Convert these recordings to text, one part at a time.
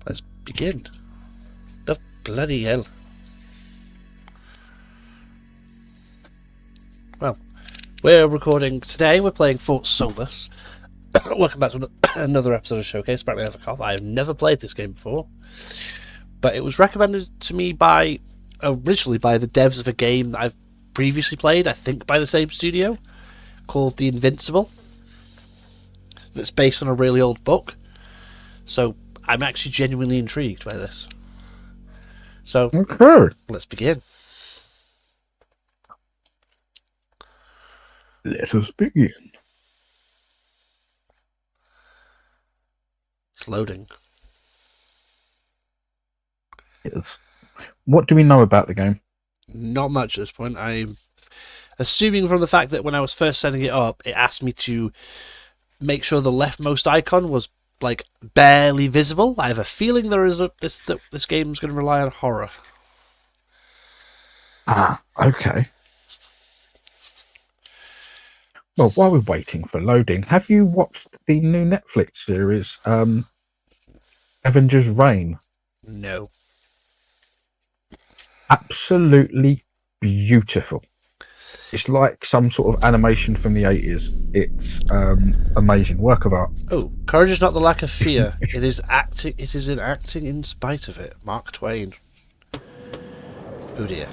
Let's begin. The bloody hell. Well, we're recording today. We're playing Fort Solis. Welcome back to another episode of Showcase. Apparently I have a cough. I have never played this game before. But it was recommended to me originally by the devs of a game that I've previously played, I think by the same studio, called The Invincible. That's based on a really old book. So I'm actually genuinely intrigued by this. So, okay. Let's begin. Let us begin. It's loading. Yes. What do we know about the game? Not much at this point. I'm assuming from the fact that when I was first setting it up, it asked me to make sure the leftmost icon was like barely visible. I have a feeling this game's going to rely on horror. Ah, okay. Well, while we're waiting for loading, have you watched the new Netflix series, Avengers Reign? No. Absolutely beautiful. It's like some sort of animation from the 80s. It's amazing work of art. Oh, courage is not the lack of fear. It is acting. It is in acting in spite of it. Mark Twain. Oh dear.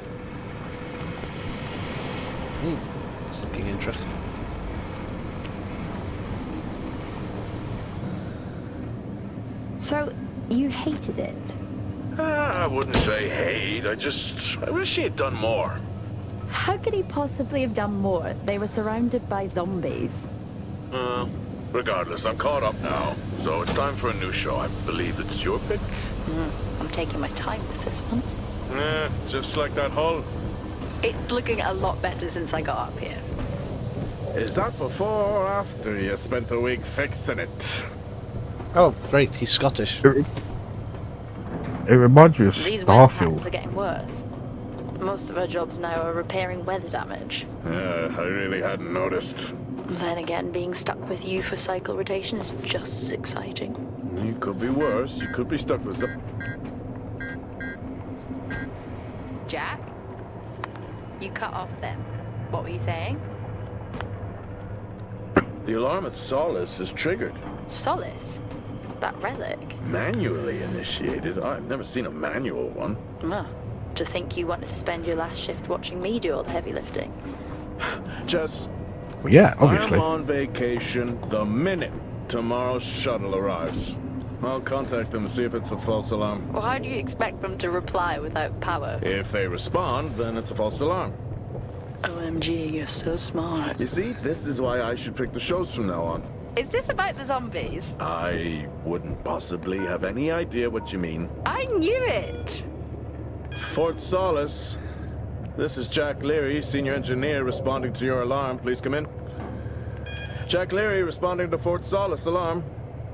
It's looking interesting. So, you hated it? I wouldn't say hate. I wish he had done more. How could he possibly have done more? They were surrounded by zombies. Regardless, I'm caught up now. So it's time for a new show. I believe it's your pick. I'm taking my time with this one. Just like that hull. It's looking a lot better since I got up here. Is that before or after you spent a week fixing it? Oh, great. He's Scottish. It reminds me of These weather patterns Starfield. are getting worse. Most of our jobs now are repairing weather damage. Yeah, I really hadn't noticed. Then again, being stuck with you for cycle rotation is just as exciting. You could be worse. You could be stuck with some... Jack? You cut off then. What were you saying? The alarm at Solis is triggered. Solis? That relic? Manually initiated? I've never seen a manual one. To think you wanted to spend your last shift watching me do all the heavy lifting. Jess, Well, yeah, obviously. I'm on vacation the minute tomorrow's shuttle arrives. I'll contact them and see if it's a false alarm. Well, how do you expect them to reply without power? If they respond, then it's a false alarm. OMG, you're so smart. You see, this is why I should pick the shows from now on. Is this about the zombies? I wouldn't possibly have any idea what you mean. I knew it! Fort Solis. This is Jack Leary, senior engineer, responding to your alarm. Please come in. Jack Leary responding to Fort Solis alarm.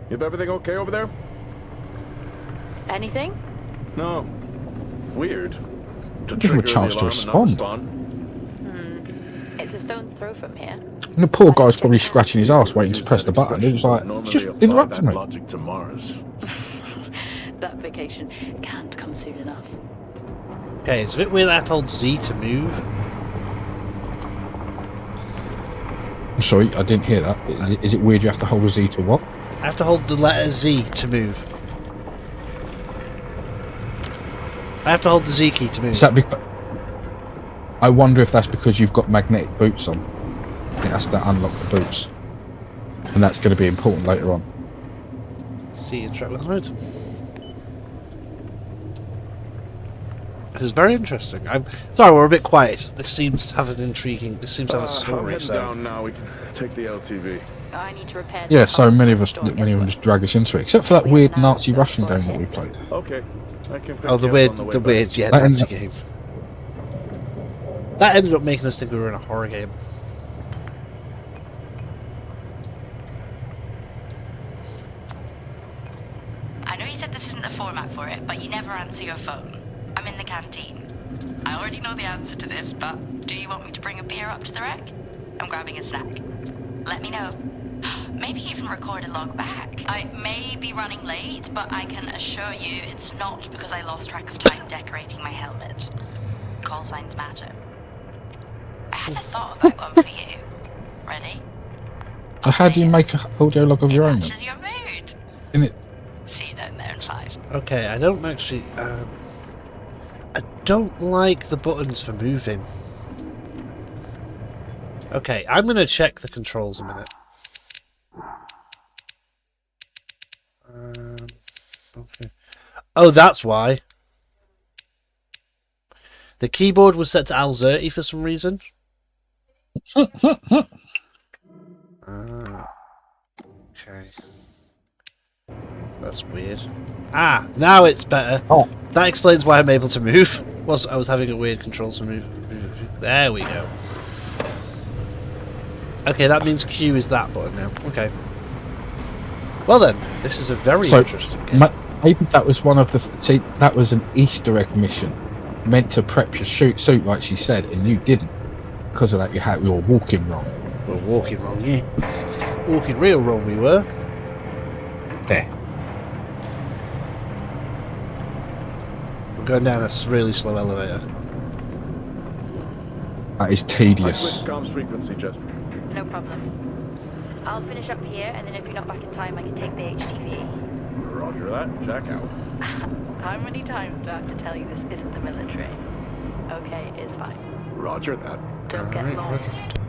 You have everything okay over there? Anything? No. Weird. To Give him a trigger chance the to alarm and not respond. It's a stone's throw from here. And the poor guy's probably scratching his ass waiting to press the button. It was like, Normally just apply interrupted that me. logic to Mars. That vacation can't come soon enough. Okay, it's a bit weird that I told Z to move. I'm sorry, I didn't hear that. Is it weird you have to hold a Z to what? I have to hold the letter Z to move. I have to hold the Z key to move. Is that because... I wonder if that's because you've got magnetic boots on. It has to unlock the boots. And that's going to be important later on. See, interact with the mode. This is very interesting. I'm sorry, we're a bit quiet. This seems to have an intriguing. This seems to have a I'm story. heading So down now. We can take the LTV. I need to repair. Yeah, this so hull many of before us, the storm many of them gets just drag us into it. Except for that We weird have an Nazi answer Russian before game it that we hits. played. Okay. I can pick oh, the you up weird, on the way the back. weird, yeah, That Nazi ends- game. That ended up making us think we were in a horror game. I know you said this isn't the format for it, but you never answer your phone. I'm in the canteen. I already know the answer to this, but do you want me to bring a beer up to the wreck? I'm grabbing a snack. Let me know. maybe even record a log back. I may be running late, but I can assure you it's not because I lost track of time decorating my helmet. Call signs matter. I had a thought about one for you. Ready? So how do you make an audio log of It your own? matches your mood. In it, See you down there in 5. Okay, I don't actually... I don't like the buttons for moving. Okay, I'm going to check the controls a minute. Okay. Oh, that's why. The keyboard was set to Alzerti for some reason. Okay. That's weird. Ah, now it's better. Oh. That explains why I'm able to move. I was having a weird controls to move. There we go. Okay, that means Q is that button now. Okay. Well then, this is a very interesting game. Maybe that was one of the... See, that was an Easter egg mission. Meant to prep your suit like she said, and you didn't. Because of that, you were walking wrong. We're walking wrong, yeah. Walking real wrong we were. There. We're going down a really slow elevator. That is I tedious. switched comms frequency, Jess. No problem. I'll finish up here, and then if you're not back in time, I can take the HTV. Roger that. Jack out. How many times do I have to tell you this isn't the military? Okay, it's fine. Roger that. Don't get Alright, lost.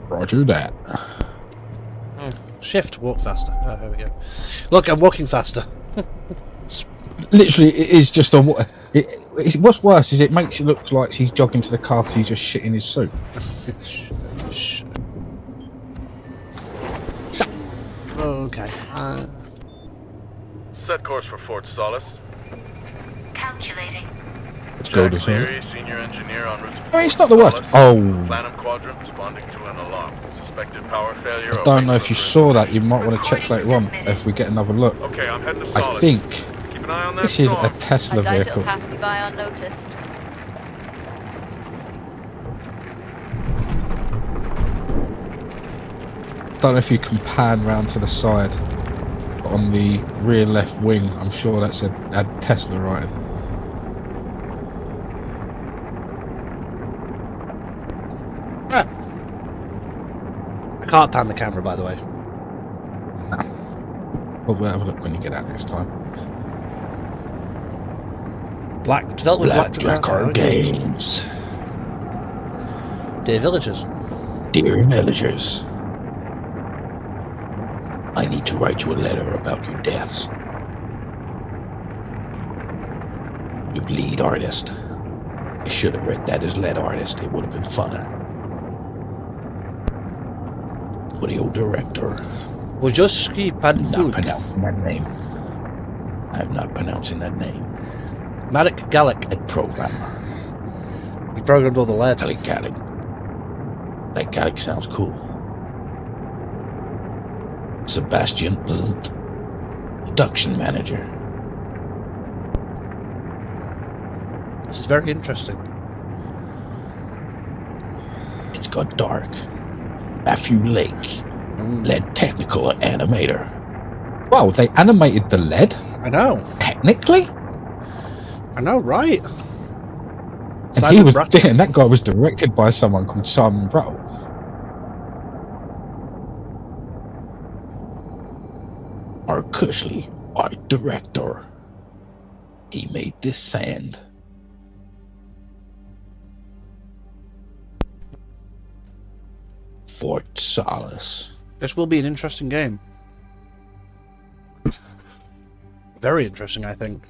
Roger that. Shift, walk faster. Oh, here we go. Look, I'm walking faster. Literally, it is just a... what's worse is it makes it look like he's jogging to the car because he's just shitting his suit. Shh. Okay. Set course for Fort Solis. Calculating. Let's go Jack this way. Leary, senior engineer en route to I mean, it's Fort not the worst. Solis. Oh, Planum quadrant responding to an alarm. Suspected power failure. I don't know if you saw that. You might want to check later on if we get another look. Okay, I'm heading to Solis. I think Keep an eye on that this is a storm. Tesla I doubt it'll vehicle. pass me by unnoticed. Don't know if you can pan round to the side. But on the rear left wing, I'm sure that's a Tesla writing. I can't pan the camera, by the way. Well, we'll have a look when you get out next time. Developed with Blackjack Games. Dear villagers. Dear villagers, I need to write you a letter about your deaths. Your lead artist. I should have read that as lead artist. It would have been funner. Audio director. Wojoski Not Panfug. pronouncing that name. I'm not pronouncing that name. Marek Gallic. That programmer. He programmed all the lead. Gallic. That Gallic sounds cool. Sebastian. Production manager. This is very interesting. It's got dark. Matthew Lake. Lead technical animator. Wow, they animated the lead? I know. Technically? I know, right? And Simon Brattle. and that guy was directed by someone called Simon Brattle. Art Cushley, art director. He made this sand. Fort Solis. This will be an interesting game. Very interesting, I think.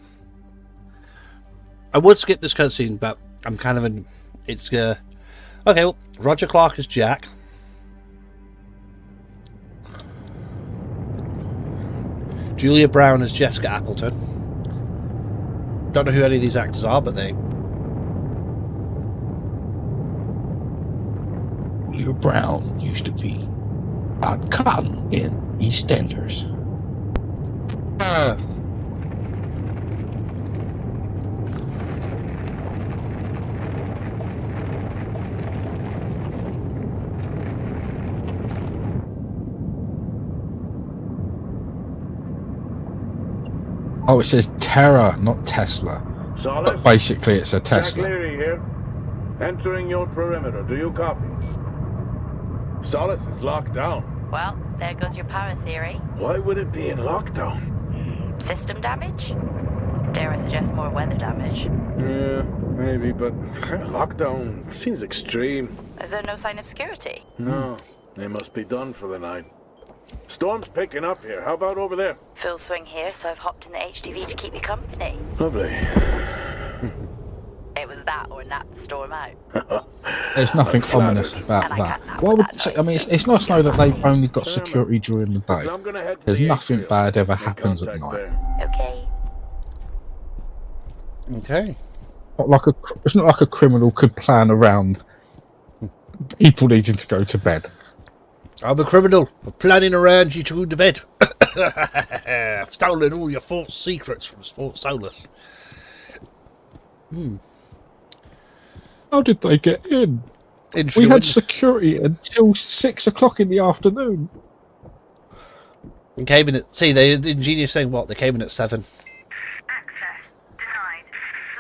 I would skip this cutscene, but I'm kind of in... It's... Okay, well, Roger Clark is Jack. Julia Brown as Jessica Appleton. Don't know who any of these actors are, but they... Julia Brown used to be about cotton in EastEnders. Oh, it says Terra, not Tesla. Solis? But basically, it's a Jack Tesla. Leary here. Entering your perimeter. Do you copy? Solis is locked down. Well, there goes your power theory. Why would it be in lockdown? System damage? Dare I suggest more weather damage? Yeah, maybe, but lockdown seems extreme. Is there no sign of security? No, they must be done for the night. Storm's picking up here. How about over there? Full swing here, so I've hopped in the HTV to keep you company. Lovely. It was that or nap the storm out. There's nothing I'm ominous flattered. about And I that. can't nap Why with would, that I mean, it's nice to know that they've only got security during the day. I'm gonna head to There's the nothing atrium. bad ever Make happens at contact night. there. Okay. Okay. It's not like a criminal could plan around people needing to go to bed. I'm a criminal. I'm planning around you to go to bed. I've stolen all your false secrets from Fort Solis. How did they get in? Interesting. We had security until 6 o'clock in the afternoon. And came in at... See, the ingenious saying what? They came in at 7. Access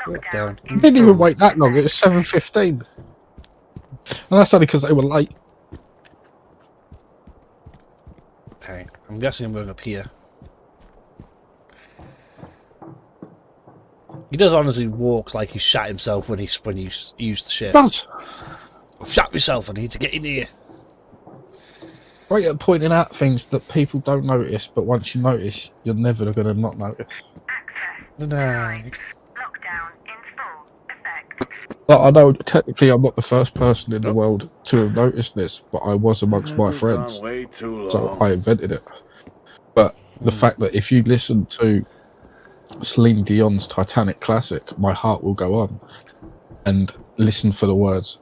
denied. Down. They didn't even wait that long. It was 7:15, and that's only because they were late. Okay. I'm guessing I'm going up here. He does honestly walk like he shat himself when he used the shit. But I've shat myself. I need to get in here. right at pointing out things that people don't notice, but once you notice, you're never going to not notice. Access No. lockdown in full effect. But I know technically I'm not the first person in the world to have noticed this, but I was amongst my friends, Way too long. so I invented it. But the fact that if you listen to Celine Dion's Titanic classic, My Heart Will Go On, and listen for the words,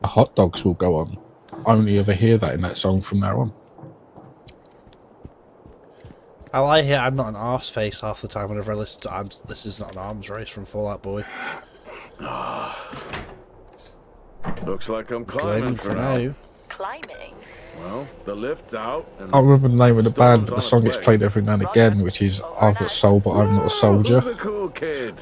The Hot Dogs Will Go On, I only ever hear that in that song from now on. I lie here. I'm not an arse face half the time whenever I listen to This Is Not an Arms Race from Fall Out Boy. Looks like I'm Climbing climbing for now. Climbing? Well, the lift's out. And I remember the name of the band, but the Storm's song on gets its played way. every now and again, which is I've Got Soul, but I'm Not a Who's Soldier. a cool kid?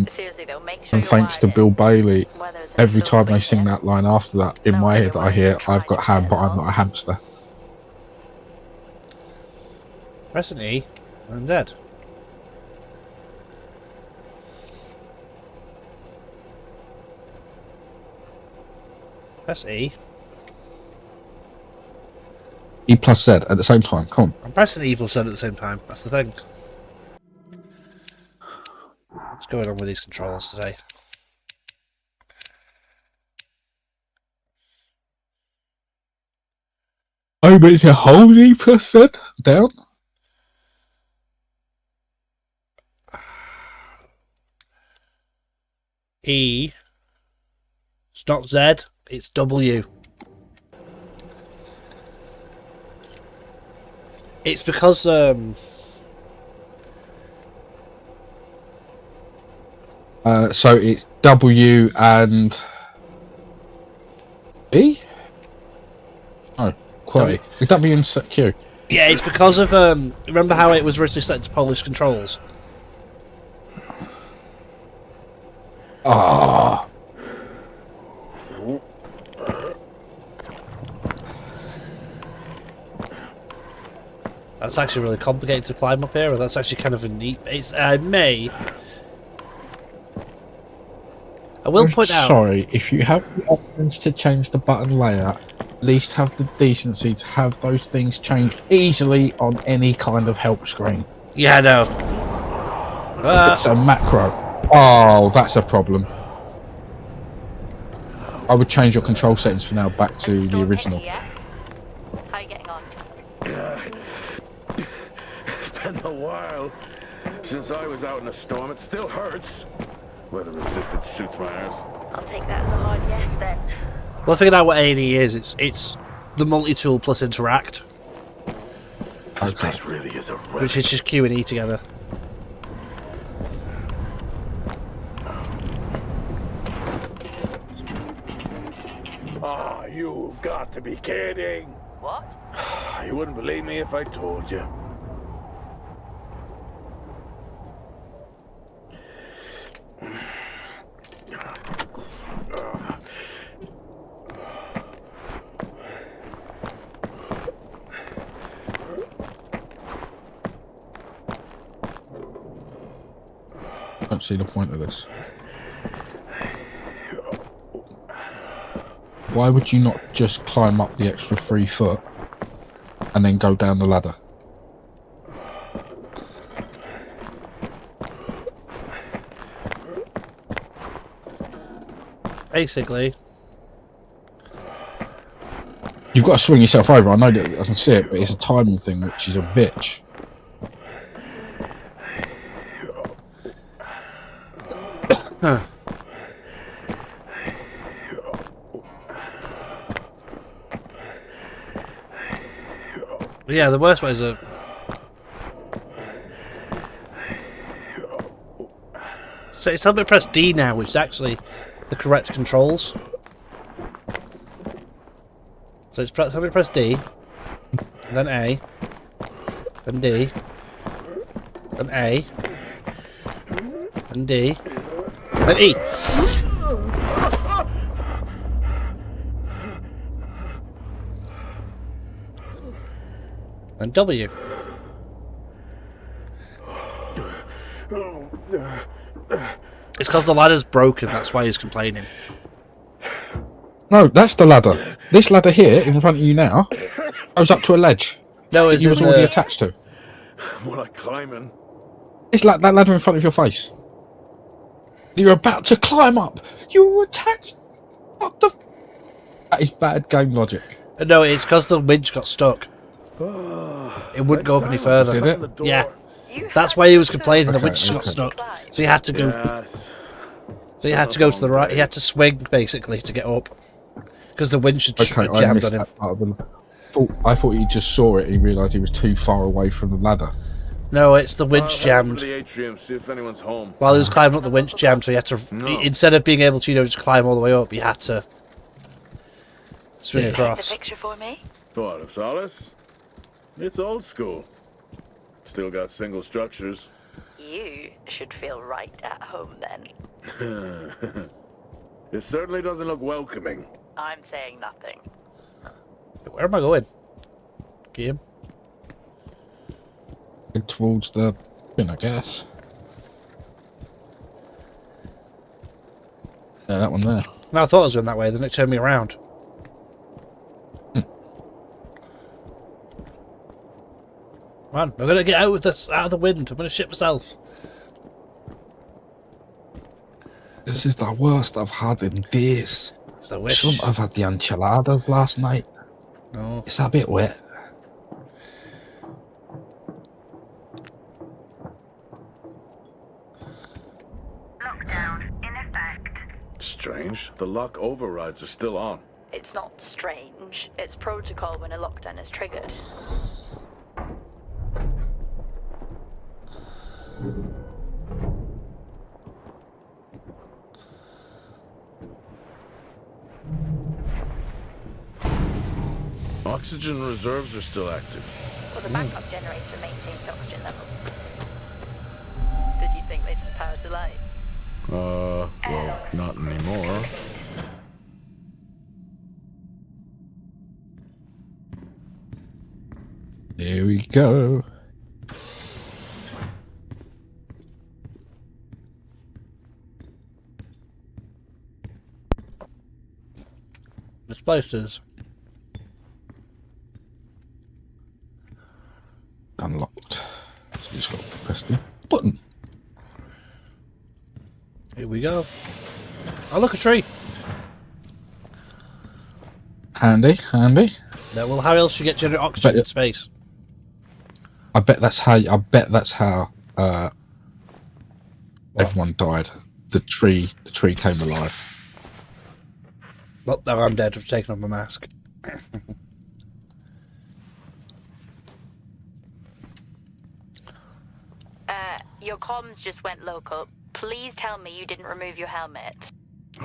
Seriously though, make sure And you're thanks to wired Bill in. Bailey, Whether it's in every the time they building sing yet. that line after that, in my head I hear I've got ham, but I'm not a hamster. Press an E. I'm dead. Press E. E plus Z at the same time, come on. I'm pressing E plus Z at the same time. That's the thing. What's going on with these controls today? Oh, but it's a whole E plus Z down? E. It's not Z. It's W. It's because So it's W and E? Oh, quite. W and Q. yeah, it's because of remember how it was originally set to Polish controls? Ah, That's actually really complicated to climb up here, and that's actually kind of a neat. It's I will point out. sorry, if you have the options to change the button layout, at least have the decency to have those things changed easily on any kind of help screen. Yeah, I know. It's a macro. Oh, that's a problem. I would change your control settings for now back to the Storm original. hit you yet? How are you getting on? It's been a while since I was out in a storm. It still hurts. Weather resistant suits my ass. I'll take that as a hard yes then. Well, I figured out what A&E is. It's the multi-tool plus interact, This place really is a wreck. which is just Q and E together. Ah, you've got to be kidding. What? You wouldn't believe me if I told you. don't see the point of this. Why would you not just climb up the extra 3 foot and then go down the ladder? Basically, You've got to swing yourself over. I know that I can see it, but it's a timing thing, which is a bitch. huh. But yeah, the worst way is a. So it's time to press D now, which is actually the correct controls. So it's time to press D, then A, then D, then A, then D, then E. And W. It's because the ladder's broken, that's why he's complaining. No, that's the ladder. This ladder here, in front of you now, goes up to a ledge. No, it's You was in already the... attached to. More like climbing. It's like that ladder in front of your face. You're about to climb up. You were attached. What the? That is bad game logic. No, it's because the winch got stuck. It wouldn't go up any further. Did it? Yeah. You That's had why he was to complaining. The Okay, winch got okay. stuck, so he had to go. Yes. So he had to go to the right. He had to swing basically to get up because the winch had Okay, I jammed missed on him. that part of the... I thought he just saw it and he realised he was too far away from the ladder. No, it's the winch I'll head over jammed to the atrium, see if anyone's home. while he was climbing up. The winch jammed, so he had to instead of being able to just climb all the way up, he had to swing take a across. picture for me. What, of Solis? It's old school. Still got single structures. You should feel right at home then. It certainly doesn't look welcoming. I'm saying nothing. Where am I going? Game. Head towards the bin, I guess. Yeah, that one there. No, I thought I was going that way. Then it turned me around. Man, I'm gonna get out of this, out of the wind. I'm gonna shit myself. This is the worst I've had in days. It's a wish. Shouldn't have had the enchiladas last night. No. It's a bit wet. Lockdown in effect. Strange. The lock overrides are still on. It's not strange. It's protocol when a lockdown is triggered. Oxygen reserves are still active. Well, the backup generator maintains oxygen levels. Did you think they just powered the light? Well, not anymore. Here we go. This place is Unlocked. So just got to press the button. Here we go. Oh, look, a tree. Handy, handy. No, well, how else do you get generate oxygen in it- space? I bet that's how everyone died. The tree came alive. Not that I'm dead. I've taken off my mask. Your comms just went local. Please tell me you didn't remove your helmet.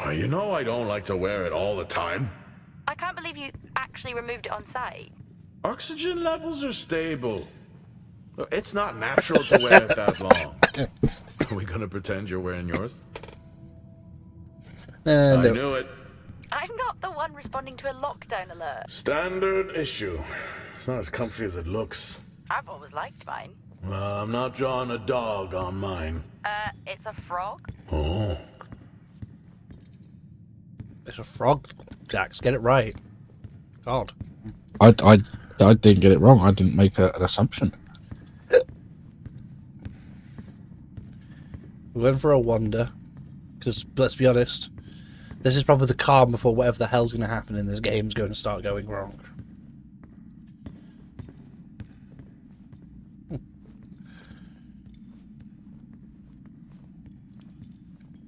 Oh, you know I don't like to wear it all the time. I can't believe you actually removed it on site. Oxygen levels are stable. It's not natural to wear it that long. Are we gonna pretend you're wearing yours? I No. knew it. I'm not the one responding to a lockdown alert. Standard issue. It's not as comfy as it looks. I've always liked mine. Well, I'm not drawing a dog on mine. It's a frog. Oh. It's a frog, Jax. Get it right. God. I didn't get it wrong. I didn't make an assumption. We're going for a wander. Because, let's be honest, this is probably the calm before whatever the hell's going to happen in this game's going to start going wrong.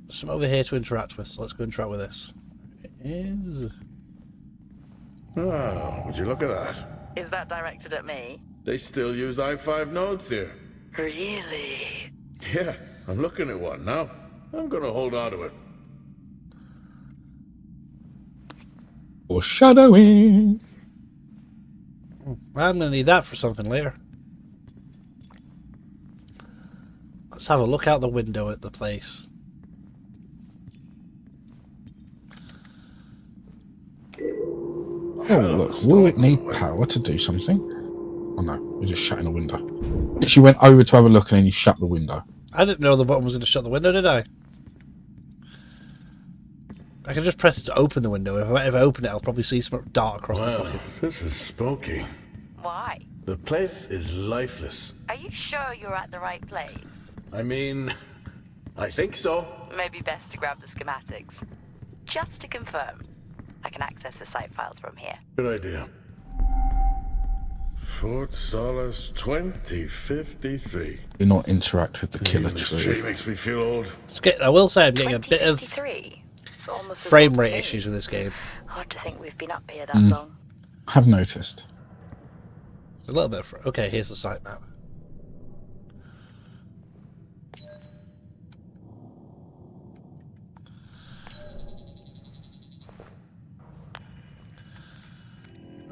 There's some over here to interact with, so let's go interact with this. It is... Oh, would you look at that? Is that directed at me? They still use i5 nodes here. Really? Yeah, I'm looking at one now. I'm gonna hold on to it. Foreshadowing. I'm going to need that for something later. Let's have a look out the window at the place. Oh, look, will it need power to do something? Oh no, we're just shutting the window. She went over to have a look and then you shut the window. I didn't know the button was going to shut the window, did I? I can just press it to open the window. If I open it, I'll probably see smoke dart across the Well, fucking... this is spooky. Why? The place is lifeless. Are you sure you're at the right place? I mean, I think so. Maybe best to grab the schematics. Just to confirm, I can access the site files from here. Good idea. Fort Solis 2053. Do not interact with the killer This tree. tree makes me feel old. I will say I'm getting a bit of 2053. It's almost as frame old as rate me. issues with this game. Hard to think we've been up here that long. Have noticed. A little bit. Okay, here's the site map.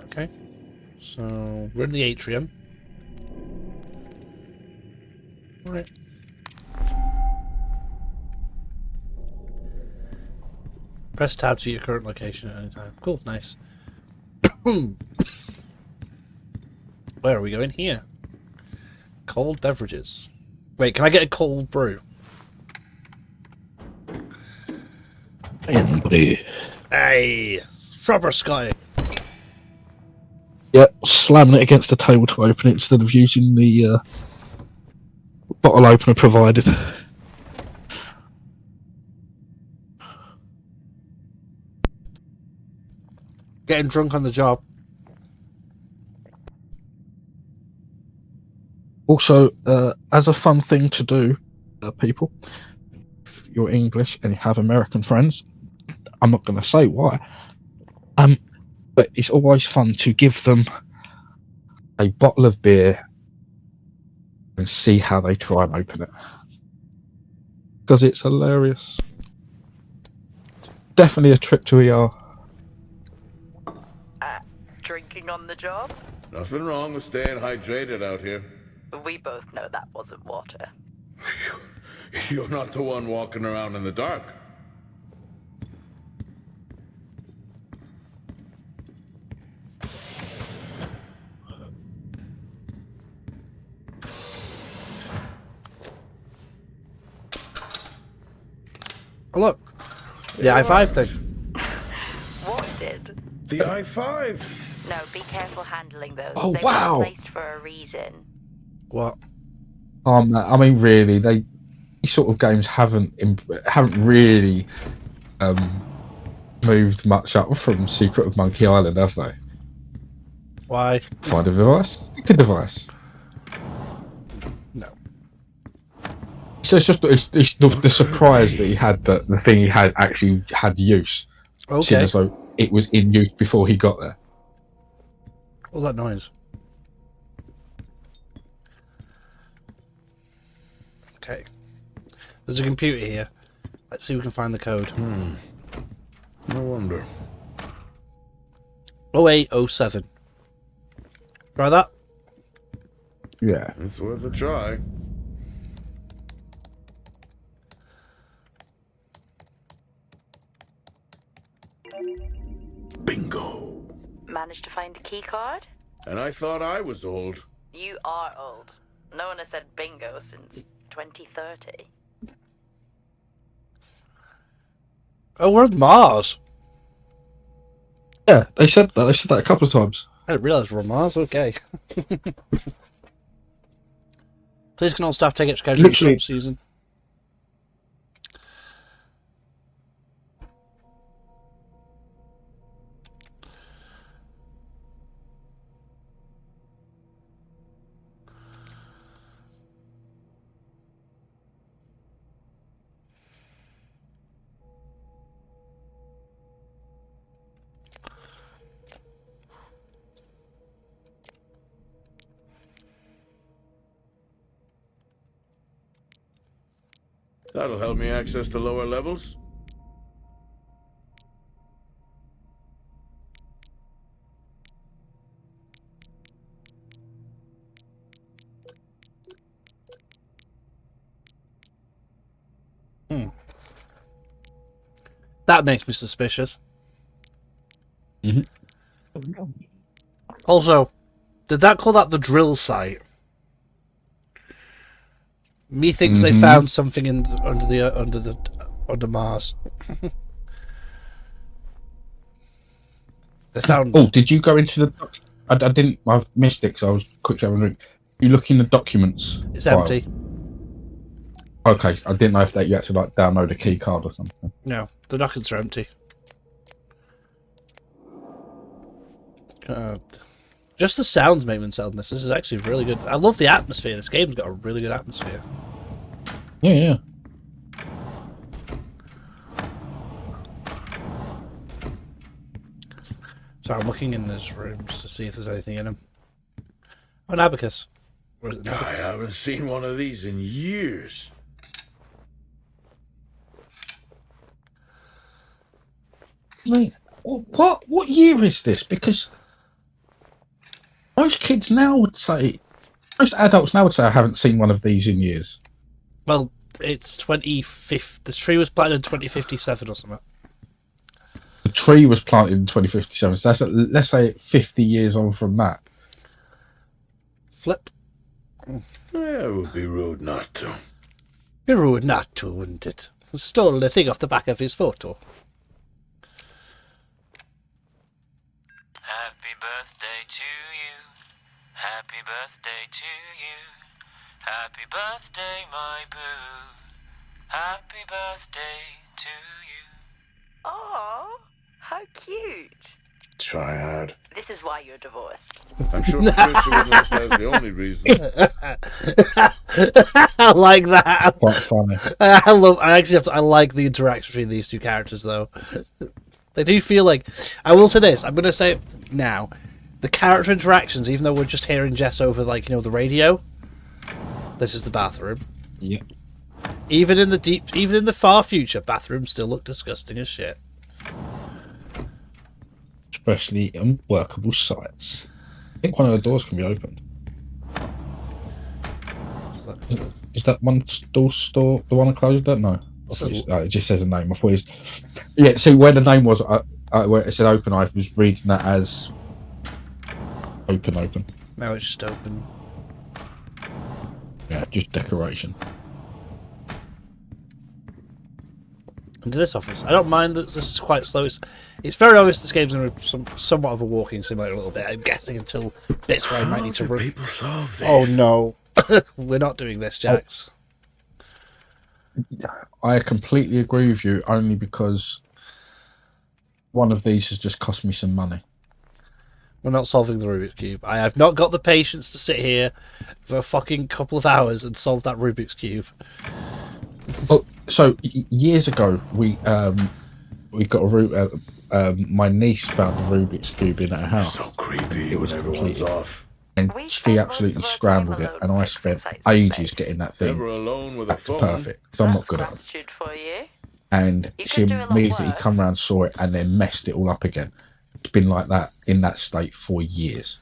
Okay, so we're in the atrium. All right. Press tab to see your current location at any time. Cool, nice. Where are we going here? Cold beverages. Wait, can I get a cold brew? Hey, proper Scotty. Yep, slamming it against the table to open it instead of using the bottle opener provided. Getting drunk on the job. Also, as a fun thing to do, people, if you're English and you have American friends, I'm not going to say why, but it's always fun to give them a bottle of beer and see how they try and open it. Because it's hilarious. Definitely a trip to ER. Drinking on the job? Nothing wrong with staying hydrated out here. We both know that wasn't water. You're not the one walking around in the dark. Oh, look. The i5 thing. What did? The i5. No, be careful handling those. Oh, they wow. were placed for a reason. What? I mean, really, these sort of games haven't really moved much up from Secret of Monkey Island, have they? Why? Find a device, pick a device. No. So it's just it's the surprise that he had that the thing he had actually had use. Seeing Okay. as though it was in use before he got there. What was that noise? Okay. There's a computer here. Let's see if we can find the code. No wonder. 0807. Try that? Yeah. It's worth a try. Bingo. Managed to find a key card? And I thought I was old. You are old. No one has said bingo since 2030. Oh, we're on Mars. Yeah, they said that. They said that a couple of times. I didn't realise we're on Mars. Okay. Please can all staff take extra care during Literally. season. That'll help me access the lower levels. That makes me suspicious. Mm-hmm. Also, did that call that the drill site? Me thinks they found something in under Mars. They found. Oh, did you go into the? I didn't. I've missed it because I was quickly having a look. You look in the documents. It's file. empty. Okay, I didn't know if that you had to like download a key card or something. No, the documents are empty. Just the sounds make me sound this. This is actually really good. I love the atmosphere. This game's got a really good atmosphere. Yeah. So I'm looking in this room just to see if there's anything in them. Oh, an abacus. Or is it an I abacus? haven't seen one of these in years. Mate, what year is this? Because most kids now would say, most adults now would say, I haven't seen one of these in years. Well, it's 2050. The tree was planted in 2057 or something. The tree was planted in 2057, so that's let's say 50 years on from that. Flip. It would be rude not to. Be rude not to, wouldn't it? Stole the thing off the back of his photo. Happy birthday to you. Happy birthday to you. Happy birthday, my boo. Happy birthday to you. Oh, how cute. Try hard. This is why you're divorced. I'm sure Patricia wouldn't list that as the only reason. I like that. Quite funny. I like the interaction between these two characters, though. They do feel like. I will say this. I'm going to say it now. The character interactions, even though we're just hearing Jess over, like, the radio. This is the bathroom. Yeah. Even in the far future, bathrooms still look disgusting as shit. Especially on workable sites. I think one of the doors can be opened. Is that one store the one I closed? No. It just says a name. I thought it was... Yeah, see where the name was, where it said open, I was reading that as open. Now it's just open. Yeah, just decoration. Into this office. I don't mind that this is quite slow. It's very obvious this game's going to be somewhat of a walking simulator a little bit. I'm guessing until bits where I might need to run. People solve this? Oh no, we're not doing this, Jax. I completely agree with you, only because one of these has just cost me some money. We're not solving the Rubik's Cube. I have not got the patience to sit here for a fucking couple of hours and solve that Rubik's Cube. Oh, so years ago, we got my niece found a Rubik's Cube in her house. So creepy. It was when everyone's completely off. And We she spend absolutely most of our scrambled time it, alone and I with spent exercise ages space. getting that Never thing alone with a back to phone. perfect. Because I'm not That's good at it. gratitude for you. And You she could do a lot immediately worse. come round, saw it, and then messed it all up again. It's been like that in that state for years.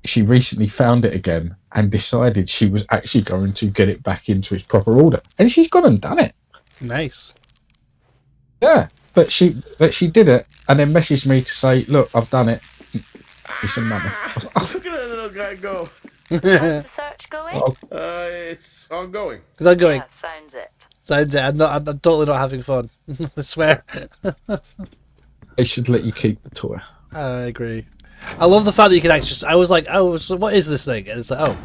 She recently found it again and decided she was actually going to get it back into its proper order, and she's gone and done it. Nice. Yeah, but she did it, and then messaged me to say, "Look, I've done it. Give me some money." I was like, "Oh, Look at that little guy go. How's the search going? It's ongoing. Because I'm going. Yeah, sounds it. Sounds it. I'm totally not having fun. I swear. They should let you keep the toy. I agree. I love the fact that you can actually just. I was like, oh, so what is this thing? And it's like, oh,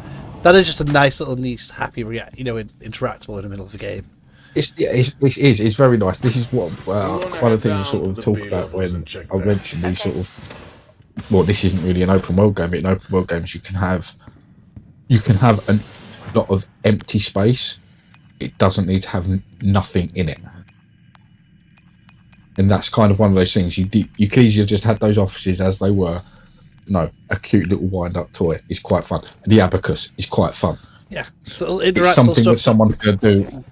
that is just a nice little, nice, happy, interactable in the middle of the game. It's very nice. This is what one of the things I sort of talk about when I mentioned these sort of. Well, this isn't really an open world game. But in open world games, you can have a lot of empty space. It doesn't need to have nothing in it, and that's kind of one of those things. You could easily have just had those offices as they were. No, a cute little wind-up toy is quite fun. The abacus is quite fun. Yeah, so interactable It's something stuff. that someone's going to do.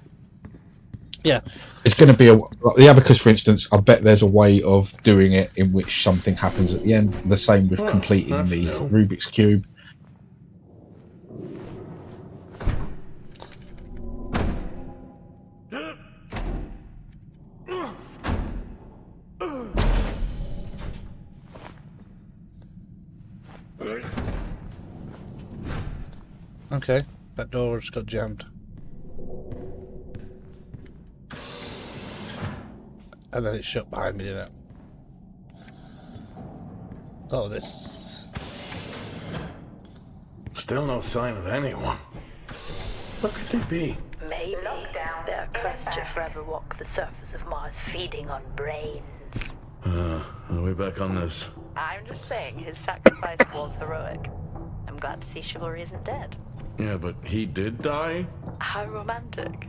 Yeah, It's going to be like the abacus, for instance. I bet there's a way of doing it in which something happens at the end. The same with completing that's the new. Rubik's Cube. okay. That door just got jammed. And then it shut behind me, didn't it? Oh, this. Still no sign of anyone. What could they be? Maybe they're cursed to forever walk the surface of Mars feeding on brains. Are we back on this? I'm just saying his sacrifice was heroic. I'm glad to see chivalry isn't dead. Yeah, but he did die? How romantic.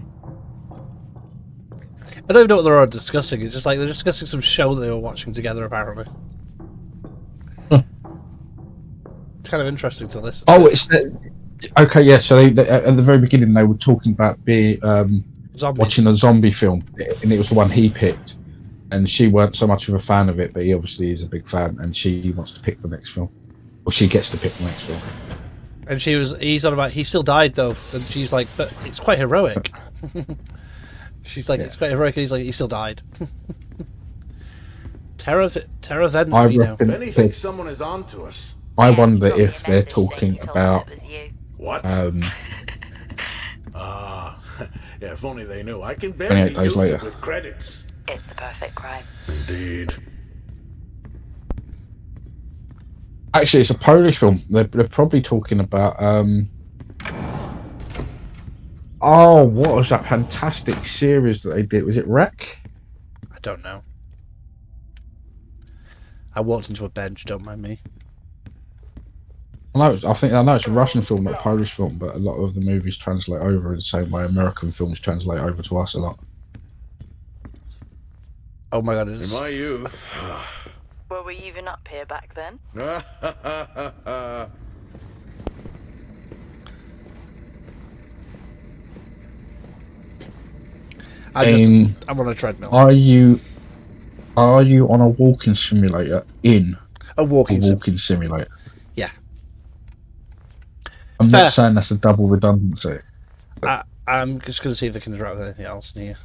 I don't even know what they're all discussing. It's just like they're discussing some show that they were watching together, apparently. It's kind of interesting to listen. Oh, okay, yeah. So they, at the very beginning, they were talking about Zombies. watching a zombie film, and it was the one he picked. And she weren't so much of a fan of it, but he obviously is a big fan, and she wants to pick the next film, or she gets to pick the next film. And he's on about, he still died though, and she's like, but it's quite heroic. She's like, it's quite heroic, and he's like, he still died. Terror Ven, I you know. reckon Benny thinks someone is on to us. I Yeah, wonder you got me if a they're message saying talking you told me about it was you. What? Yeah, if only they knew. I can 28 barely days use later. it with credits. It's the perfect crime. Indeed. Actually, it's a Polish film. They're probably talking about. Oh, what was that fantastic series that they did? Was it Wreck? I don't know. I walked into a bench, don't mind me. I know it's a Russian film, not a Polish film, but a lot of the movies translate over in the same way American films translate over to us a lot. Oh my god, In it's... my youth. Were we even up here back then? I'm on a treadmill. Are you on a walking simulator in A walking sim. walking simulator? Yeah. I'm Fair. not saying that's a double redundancy. I'm just going to see if I can interact with anything else near.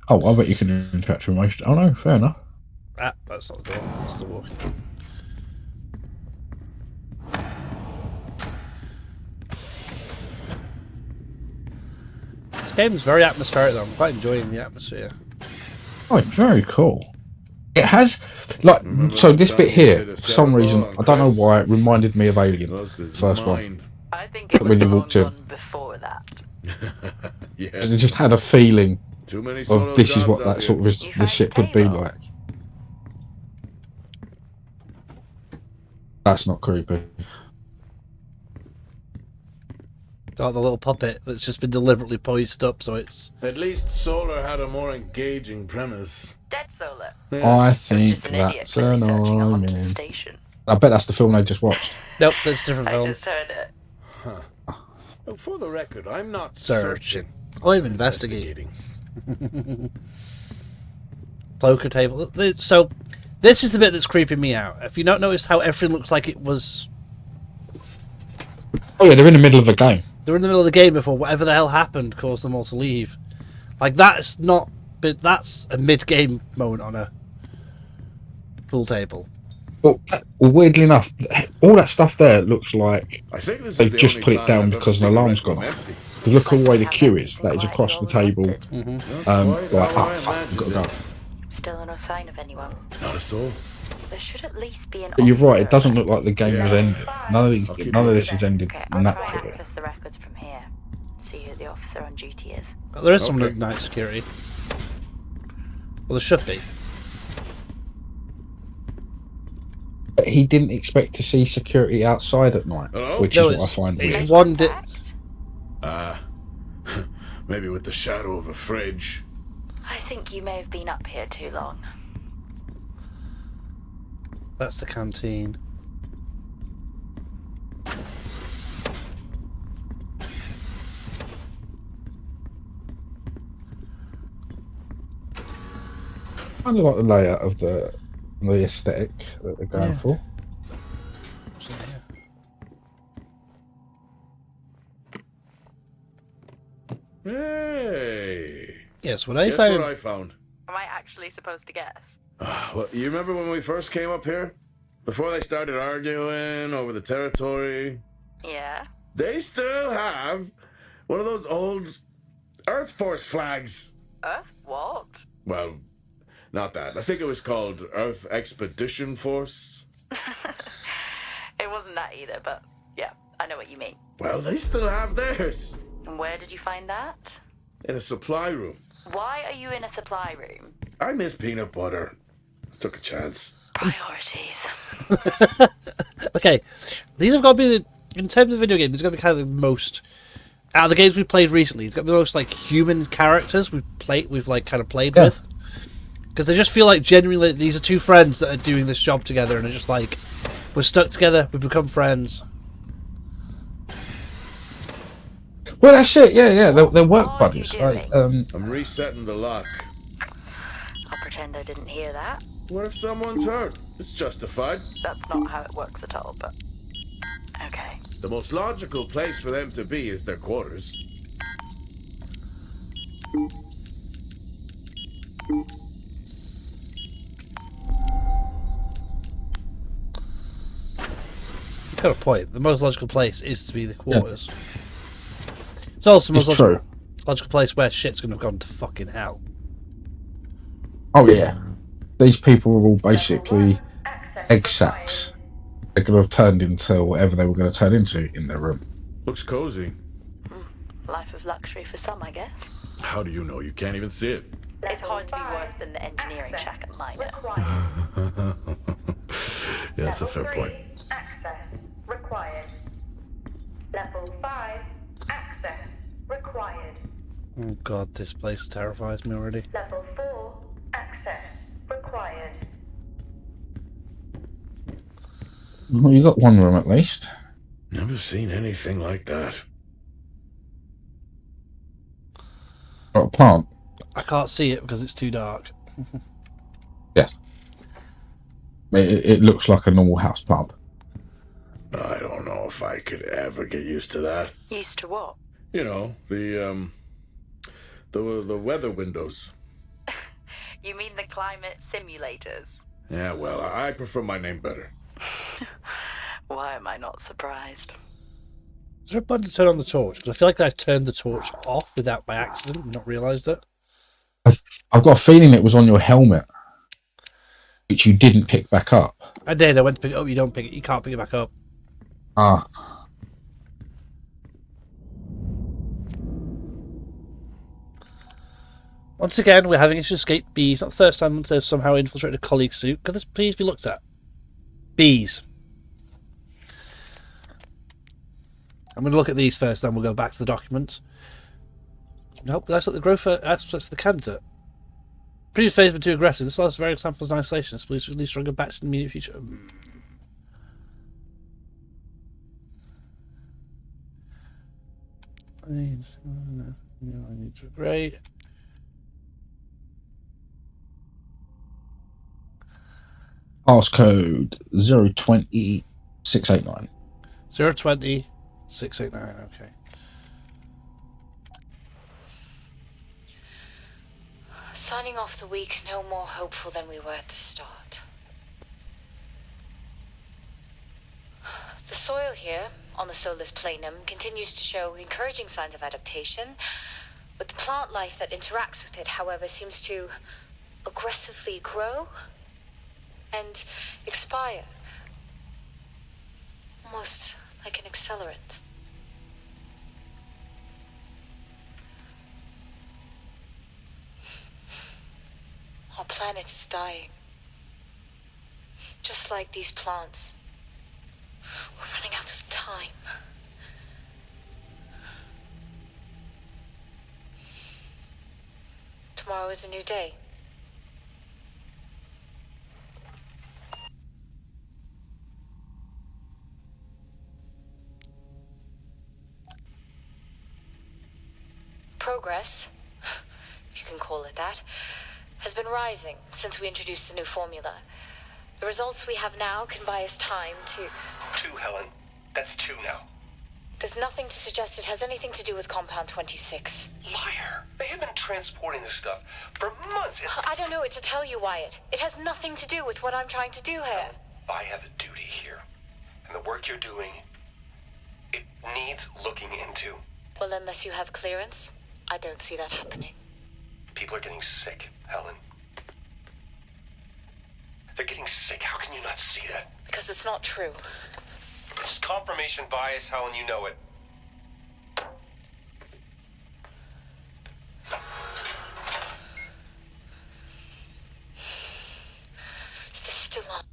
Oh, I bet you can interact with most. Oh no, fair enough. Ah, that's not the door. That's the walking. This game is very atmospheric though. I'm quite enjoying the atmosphere. Oh, it's very cool. It has, like, so this bit here, for some reason, I don't know why, it reminded me of Alien, Lost his first one. mind. I think it was When the you long walked in. one before that. Yeah. And it just had a feeling Too many solo of this is jobs what out that here. sort of You this ship would be Halo? like. That's not creepy. Got the little puppet that's just been deliberately poised up, so it's... At least Solar had a more engaging premise. Dead Solar. I It's think just an idiot that's clearly an searching a haunted omen. station. I bet that's the film they just watched. Nope, that's a different I film. just heard it. For the record, I'm not Searching. searching. I'm investigating. Poker table. So, this is the bit that's creeping me out. If you not noticed how everything looks like it was... Oh yeah, they're in the middle of a game. They were in the middle of the game before whatever the hell happened caused them all to leave. Like, that's not... But that's a mid-game moment on a pool table. Well, weirdly enough, all that stuff there looks like I think this is they've the just only put it time down I've ever because an seen a alarm's red gone room off. empty. Because look at the way Like the you queue have is. That is everything across the quietly all table. wanted. Not quite Like, how I fuck, imagined gotta go. Still no sign of anyone. Not a soul. There should at least be an But you're right, it officer doesn't around. look like the game has Yeah. ended. None of I'll keep this looking. has ended Okay, I'll try and naturally. access the records from here. See who the officer on duty is. Well, there is someone Okay. at night security. Well, there should be. But he didn't expect to see security outside at night, Hello? which No, is what I it's- find it's weird. one di- Contact? Maybe with the shadow of a fridge. I think you may have been up here too long. That's the canteen. I kind of like the layout of the aesthetic that they're going Yeah. for. So, yeah. Hey. Yes, what I Guess found. what I found? Am I actually supposed to guess? Well, you remember when we first came up here? Before they started arguing over the territory? Yeah. They still have one of those old Earth Force flags. What? Well, not that. I think it was called Earth Expedition Force. It wasn't that either, but yeah, I know what you mean. Well, they still have theirs. And where did you find that? In a supply room. Why are you in a supply room? I miss peanut butter. Took a chance. Priorities. Okay, these have got to be the. In terms of video games, these have got to be kind of the most. Out of the games we've played recently, it's got to be the most like human characters we've like kind of played with. Because they just feel like genuinely these are two friends that are doing this job together, and are just like we're stuck together, we've become friends. Well, that's it. Yeah. They're work What are buddies. you Like, I'm resetting the lock. I'll pretend I didn't hear that. What if someone's hurt? It's justified. That's not how it works at all, but okay. The most logical place for them to be is their quarters. You've got a point. The most logical place is to be the quarters. It's also the most It's logical place where shit's gonna have gone to fucking hell. oh yeah, these people are all basically egg sacs. They're going to have turned into whatever they were going to turn into in their room. Looks cozy. Life of luxury for some, I guess. How do you know? You can't even see it. It's hard to be worse than the engineering shack at Minor. Yeah, that's a fair point. Access required. Level 5. Access required. Oh god, this place terrifies me already. Level 4. Access required. Well, you got one room at least. Never seen anything like that. Got a plant. I can't see it because it's too dark. Yes. It looks like a normal house plant. I don't know if I could ever get used to that. Used to what? You know, the weather windows. You mean the climate simulators? Yeah, well, I prefer my name better. Why am I not surprised? Is there a button to turn on the torch? Because I feel like I turned the torch off without by accident and not realised it. I've got a feeling it was on your helmet, which you didn't pick back up. I did. I went to pick it up. You don't pick it. You can't pick it back up. Ah. Once again, we're having to escape bees. Not the first time they've somehow infiltrated a colleague suit. Could this please be looked at? Bees. I'm going to look at these first, then we'll go back to the documents. Nope, that's not the growth aspects of the candidate. Previous phase has been too aggressive. This allows various samples in isolation. Please release stronger batch in the immediate future. I need to great. Passcode 020689. 020 689, okay. Signing off the week no more hopeful than we were at the start. The soil here, on the Solis planum, continues to show encouraging signs of adaptation, but the plant life that interacts with it, however, seems to aggressively grow and expire. Almost like an accelerant. Our planet is dying. Just like these plants. We're running out of time. Tomorrow is a new day. Progress, if you can call it that, has been rising since we introduced the new formula. The results we have now can buy us time to... 2, Helen. That's 2 now. There's nothing to suggest it has anything to do with Compound 26. Liar. They have been transporting this stuff for months. I don't know what to tell you, Wyatt. It has nothing to do with what I'm trying to do here. I have a duty here. And the work you're doing, it needs looking into. Well, unless you have clearance, I don't see that happening. People are getting sick, Helen. They're getting sick. How can you not see that? Because it's not true. It's confirmation bias, Helen. You know it. Is this still on?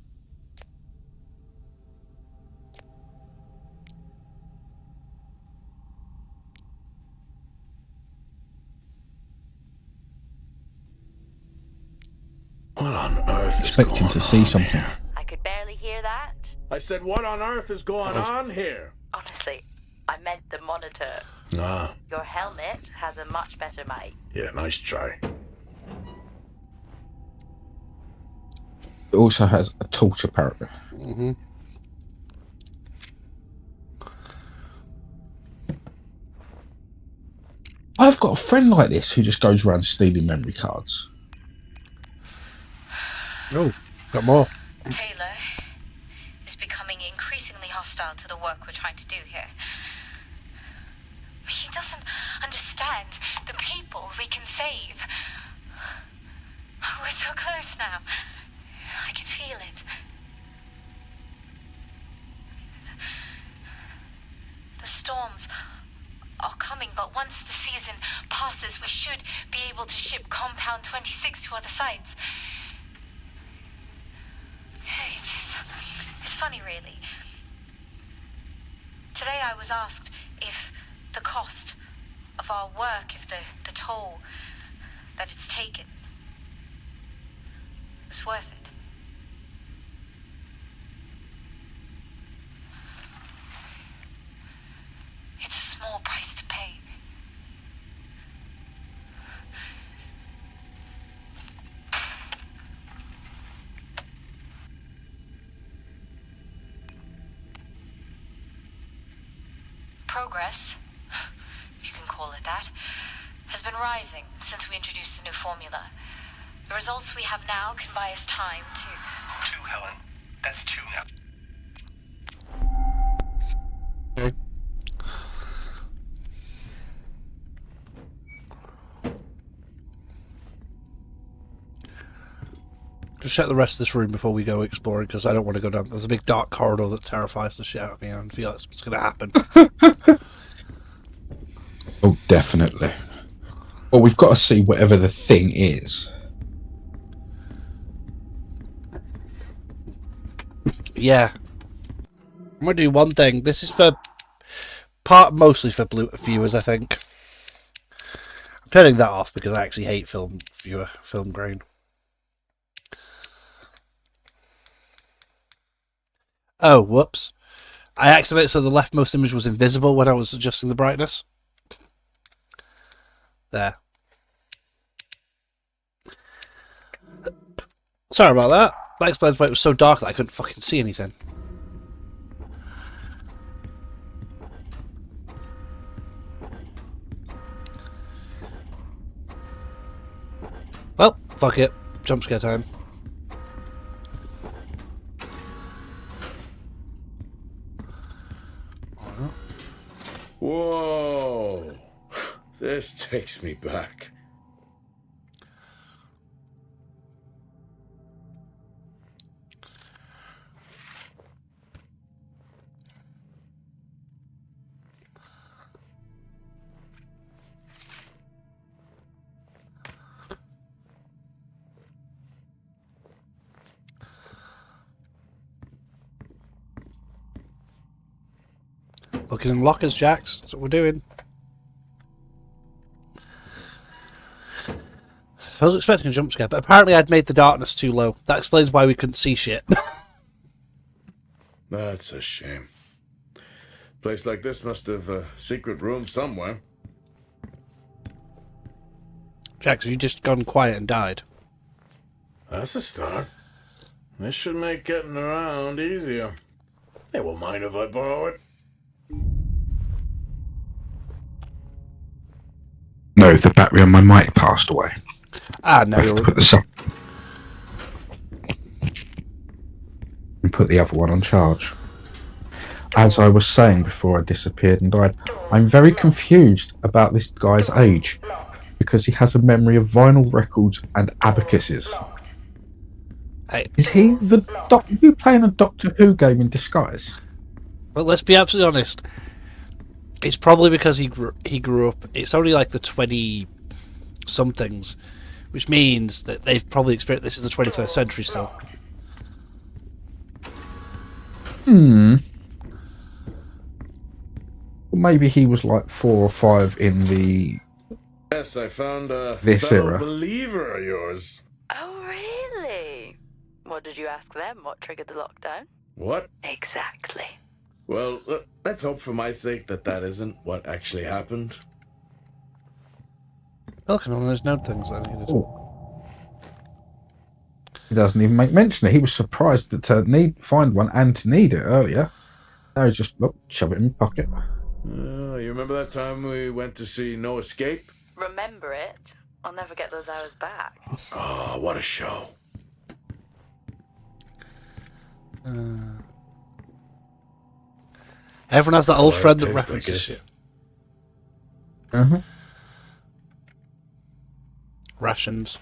What on earth is Expecting going to see on something. here? I could barely hear that. I said, what on earth is going on here? Honestly, I meant the monitor. Ah, Your helmet has a much better mic. yeah, nice try. It also has a torch, apparently. Mm-hmm. I've got a friend like this who just goes around stealing memory cards. Oh, got more. Taylor is becoming increasingly hostile to the work we're trying to do here. He doesn't understand the people we can save. We're so close now. I can feel it. The storms are coming, but once the season passes, we should be able to ship Compound 26 to other sites. It's funny, really. Today I was asked if the cost of our work, if the toll that it's taken is worth it. It's a small price to pay. Progress, if you can call it that, has been rising since we introduced the new formula. The results we have now can buy us time to... 2, Helen. That's 2 now. Just check the rest of this room before we go exploring, because I don't want to go down. There's a big dark corridor that terrifies the shit out of me, and I feel that's what's going to happen. Oh, definitely. Well, we've got to see whatever the thing is. Yeah. I'm going to do one thing. This is mostly for blue viewers, I think. I'm turning that off because I actually hate film grain. Oh, whoops. I accidentally said the leftmost image was invisible when I was adjusting the brightness. There. Sorry about that. That explains why it was so dark that I couldn't fucking see anything. Well, fuck it. Jump scare time. Whoa. This takes me back. Looking in lockers, Jax. That's what we're doing. I was expecting a jump scare, but apparently I'd made the darkness too low. That explains why we couldn't see shit. That's a shame. Place like this must have a secret room somewhere. Jax, have you just gone quiet and died? That's a start. This should make getting around easier. They won't mind if I borrow it. No, the battery on my mic passed away. Ah, no, I have to put the and put the other one on charge. As I was saying before I disappeared and died, I'm very confused about this guy's age because he has a memory of vinyl records and abacuses. Hey. Is he the you playing a Doctor Who game in disguise? But let's be absolutely honest. It's probably because he grew up. It's only like the 20-somethings, which means that they've probably experienced this is the 21st century still. Well, maybe he was like 4 or 5 in the. Yes, I found a This fellow era. believer of yours. Oh, really? What did you ask them? What triggered the lockdown? What? Exactly. Well, let's hope for my sake that that isn't what actually happened. Look at all those note things that he did. He doesn't even make mention of it. He was surprised to find one and to need it earlier. Now he's just shove it in my pocket. You remember that time we went to see No Escape? Remember it? I'll never get those hours back. Oh, what a show. Everyone has that old Acquired friend that taste, I references guess. shit. Rations.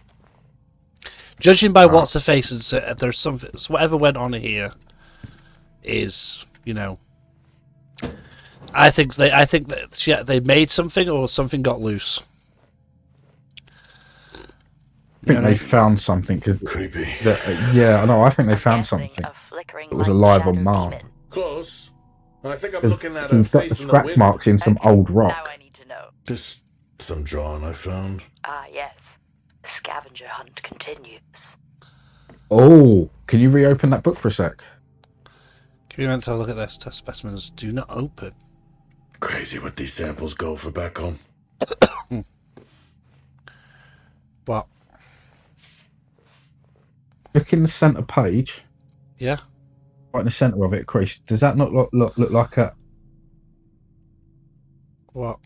Judging by what's the faces, there's something. So whatever went on here is, I think that they made something or something got loose. I think they found something. Creepy. Yeah, I know. I think they found something that was alive on Mars. Close. I think I'm Because looking at a he's got face the in the scratch wind. marks in some old rock. Now I need to know. Just some drawing I found. Ah, yes. The scavenger hunt continues. Oh, can you reopen that book for a sec? Give me a minute to have a look at this. Test specimens do not open. Crazy what these samples go for back home. What? Look in the centre page. Yeah. Right in the centre of it, Chris. Does that not look like What?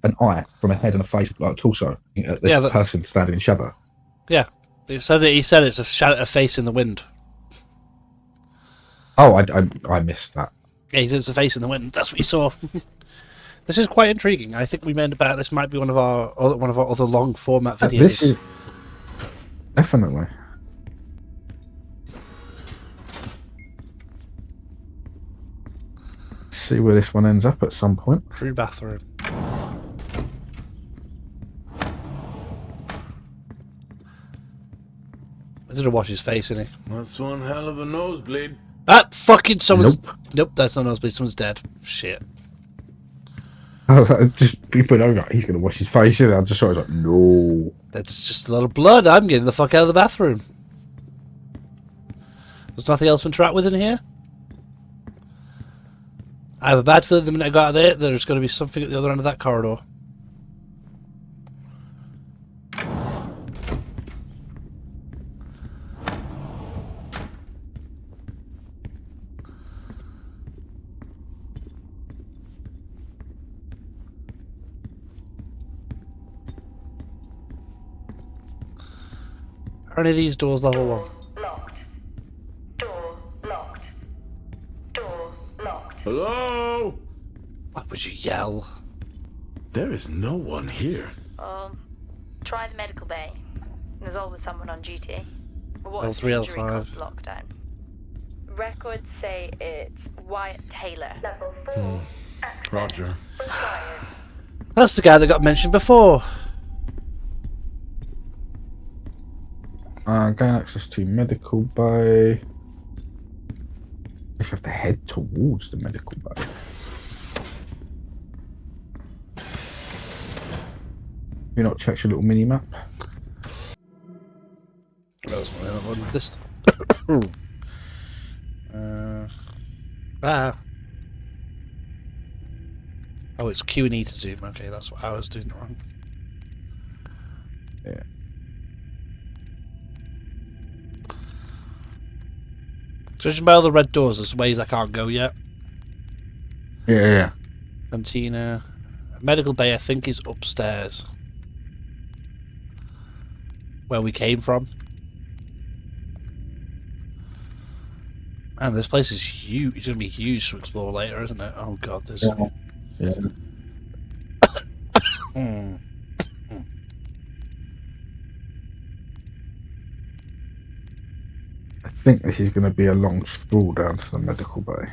an eye from a head and a face, like a torso? This person standing in shadow. Yeah. He said it's a face in the wind. Oh, I missed that. Yeah, he said it's a face in the wind. That's what you saw. This is quite intriguing. I think we made about this might be one of our other long format videos. This is definitely. See where this one ends up at some point. True bathroom. I did wash his face, didn't he? That's one hell of a nosebleed. Ah, fucking someone's... Nope, that's not nosebleed. Someone's dead. Shit. Just people know that he's going to wash his face, and I just sort of like, no. That's just a lot of blood. I'm getting the fuck out of the bathroom. There's nothing else to interact with in here? I have a bad feeling the minute I go out of there, there's going to be something at the other end of that corridor. Are any of these doors level 1? Locked. Door locked. Door locked. Hello? Would you yell? There is no one here. Try the medical bay. There's always someone on duty. What is L3, injury L5. caused lockdown? Records say it's Wyatt Taylor. Level 4. Access Roger. required. That's the guy that got mentioned before. Gain access to medical bay. I have to head towards the medical bay. You not checked your little mini map? This. Oh, it's Q and E to zoom. Okay, that's what I was doing wrong. Yeah. Judging by all the red doors, there's ways I can't go yet. Yeah. Cantina. Medical bay, I think, is upstairs. Where we came from. And this place is huge. It's going to be huge to explore later, isn't it? Oh god, there's... Yeah. Hmm. I think this is going to be a long stroll down to the medical bay.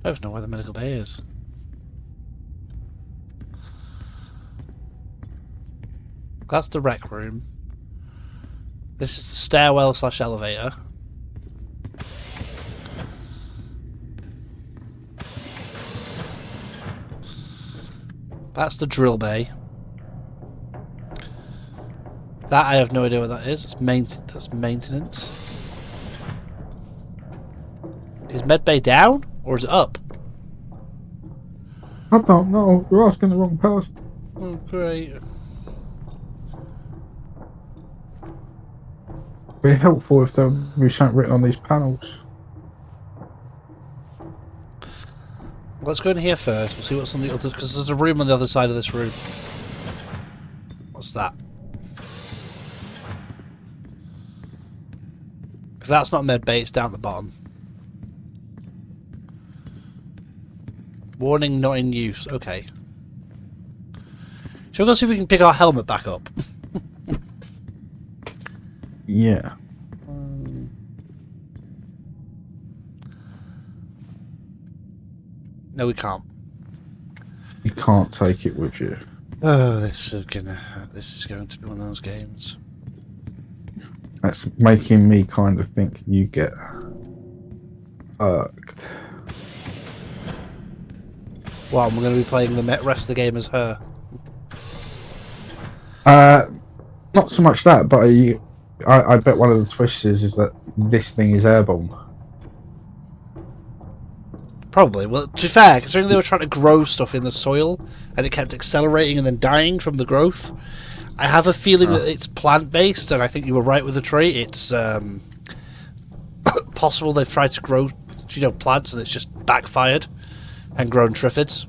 I don't know where the medical bay is. That's the rec room. This is the stairwell / elevator. That's the drill bay. That I have no idea what that is. That's maintenance. Is med bay down or is it up? I don't know. You're asking the wrong person. Oh, great. It'd be helpful if there was something written on these panels. Let's go in here first. We'll see what's on the other... Because there's a room on the other side of this room. What's that? If that's not med bay, it's down at the bottom. Warning not in use. Okay. Shall we go see if we can pick our helmet back up? Yeah. No, we can't. You can't take it with you. Oh, this is going to be one of those games. That's making me kind of think you get irked. Well, we're going to be playing the rest of the game as her. Not so much that, but I bet one of the twists is that this thing is airborne. Probably. Well, to be fair, considering they were trying to grow stuff in the soil and it kept accelerating and then dying from the growth, I have a feeling that it's plant-based, and I think you were right with the trait. It's possible they've tried to grow, plants and it's just backfired and grown triffids.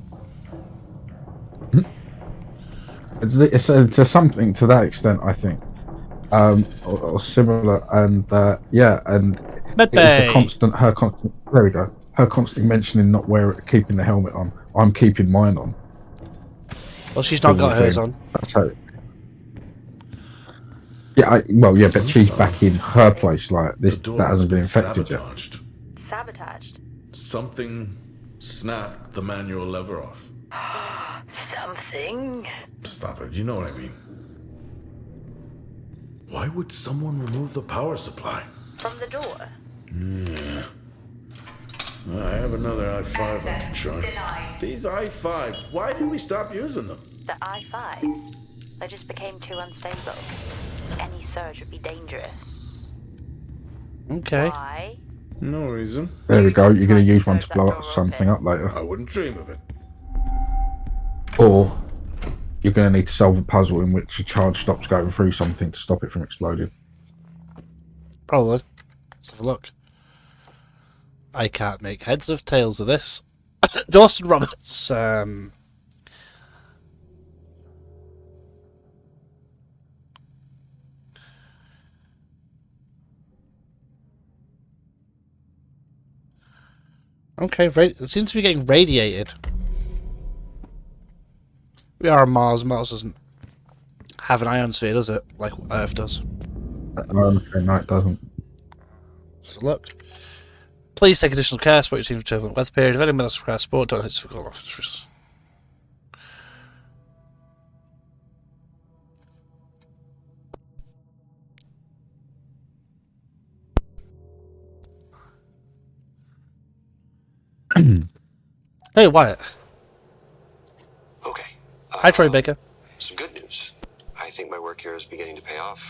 It's something to that extent, I think, or similar, and and Medbay. There we go. Her constant mentioning not keeping the helmet on. I'm keeping mine on. Well, she's not got hers on. That's how. Yeah, but she's back in her place. Like this, that hasn't been infected sabotaged. Sabotaged? Something snapped the manual lever off. Something? Stop it, you know what I mean. Why would someone remove the power supply? From the door? Yeah. I have another i5 I can try. Denied. These i5s, why did we stop using them? The I-5s? They just became too unstable. Any surge would be dangerous. Okay. Why? No reason. There we go. You're going to use one to blow something up later, I wouldn't dream of it. or you're going to need to solve a puzzle in which a charge stops going through something to stop it from exploding. Probably. Let's have a look. I can't make heads of tails of this. Dawson Roberts. Okay, it seems to be getting radiated. We are on Mars. Mars doesn't have an ionosphere, does it? Like Earth does. No, it doesn't. Let's look. Please take additional care. Spot your team for turbulent weather period. If any minutes require sport, don't hit difficult officers. Hey, Wyatt. Okay. Hi, Troy Baker. Some good news. I think my work here is beginning to pay off.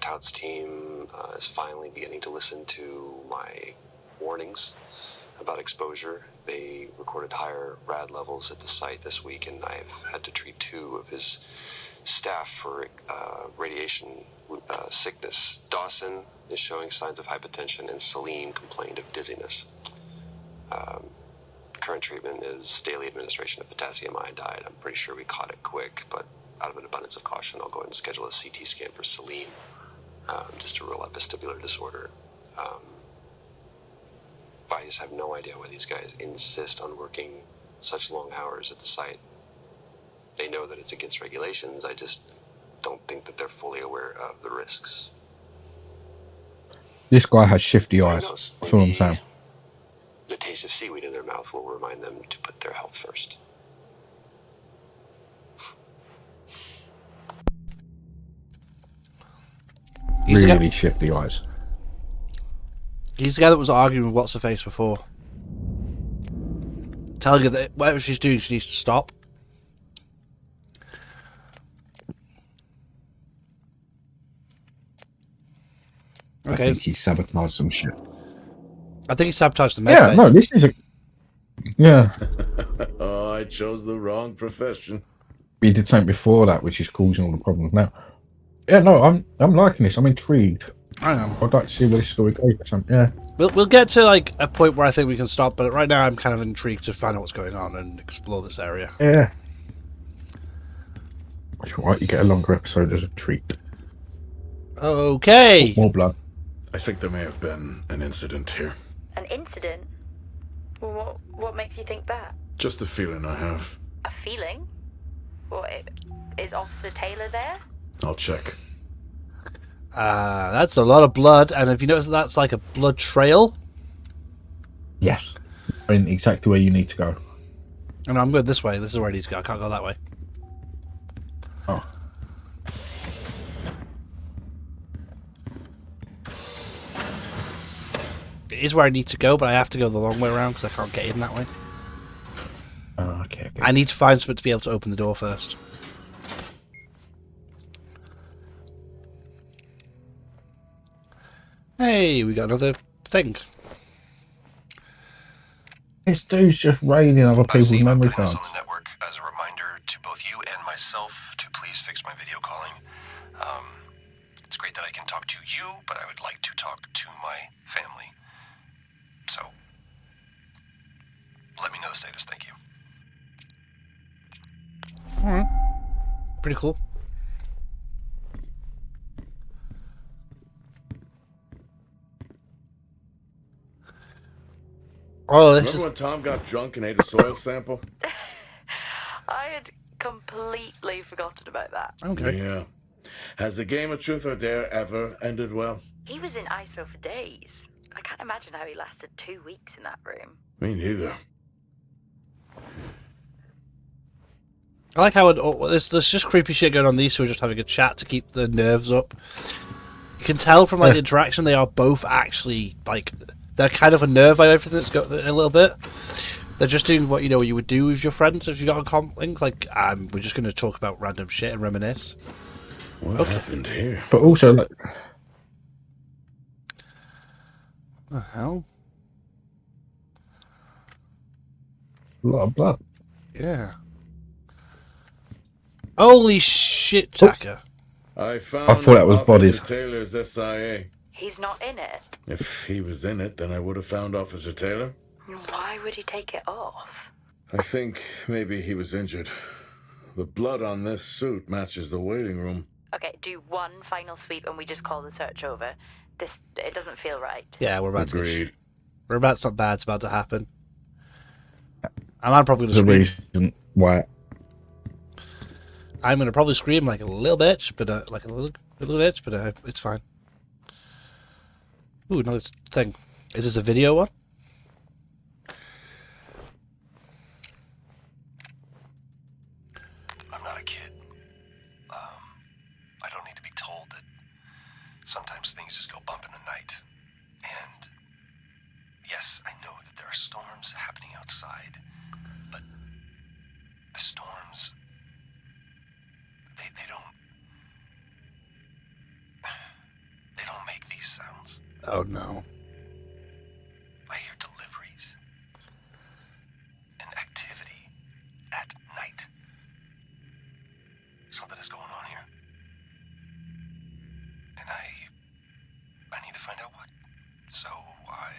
Tout's team is finally beginning to listen to my warnings about exposure. They recorded higher rad levels at the site this week, and I've had to treat 2 of his staff for radiation sickness. Dawson is showing signs of hypotension, and Celine complained of dizziness. Current treatment is daily administration of potassium iodide. I'm pretty sure we caught it quick, but out of an abundance of caution, I'll go ahead and schedule a CT scan for Celine, just to rule out vestibular disorder. I just have no idea why these guys insist on working such long hours at the site. They know that it's against regulations. I just don't think that they're fully aware of the risks. This guy has shifty eyes. knows? That's all I'm saying. The taste of seaweed in their mouth will remind them to put their health first. Really shifty eyes. He's the guy that was arguing with What's-Her-Face before. Telling her that whatever she's doing, she needs to stop. I think he sabotaged some shit. I think he sabotaged the med. Yeah, no, this is a... Yeah. Oh, I chose the wrong profession. We did something before that, which is causing all the problems now. Yeah, no, I'm liking this. I'm intrigued. I am. I'd like to see where this story goes. Yeah. We'll get to like a point where I think we can stop, but right now I'm kind of intrigued to find out what's going on and explore this area. Yeah. That's right. You get a longer episode as a treat. Okay. More blood. I think there may have been an incident here. An incident? Well, what makes you think that? Just a feeling I have. A feeling? What, is Officer Taylor there? I'll check. That's a lot of blood, and if you notice that's like a blood trail. Yes. In exactly where you need to go. And I'm going this way. This is where I need to go. I can't go that way. Oh. It is where I need to go, but I have to go the long way around because I can't get in that way. Oh, okay. I need to find something to be able to open the door first. Hey, we got another thing. This dude's just raiding other people's memory cards. On the network as a reminder to both you and myself to please fix my video calling. It's great that I can talk to you, but I would like to talk to my family. So, let me know the status. Thank you. Alright. Pretty cool. Oh, this Remember when Tom got drunk and ate a soil sample? I had completely forgotten about that. Okay. Yeah. Has the game of truth or dare ever ended well? He was in ISO for days. I can't imagine how he lasted 2 weeks in that room. Me neither. I like how there's just creepy shit going on. These two are just having a chat to keep the nerves up. You can tell from like the interaction they are both actually like they're kind of unnerved by everything that's got a little bit. They're just doing what you would do with your friends if you got on things like we're just going to talk about random shit and reminisce. What happened here? But also, like, What the hell? a lot of blood. Yeah. Holy shit, Tucker. I found I thought that was Officer bodies. Taylor's SIA. He's not in it. If he was in it, then I would have found Officer Taylor. Why would he take it off? I think maybe he was injured. The blood on this suit matches the waiting room. Okay, do one final sweep and we just call the search over. It doesn't feel right. Yeah, we're about to Agreed. We're about something bad's about to happen. And I'm probably There's going a to scream. reason why. I'm going to probably scream like a little bitch, but it's fine. Ooh, another thing. Is this a video one? I'm not a kid. I don't need to be told that sometimes things just go bump in the night. And yes, I know that there are storms happening outside, but the storms, they don't make these sounds. Oh no. I hear deliveries and activity at night. Something is going on here. And I need to find out what. So I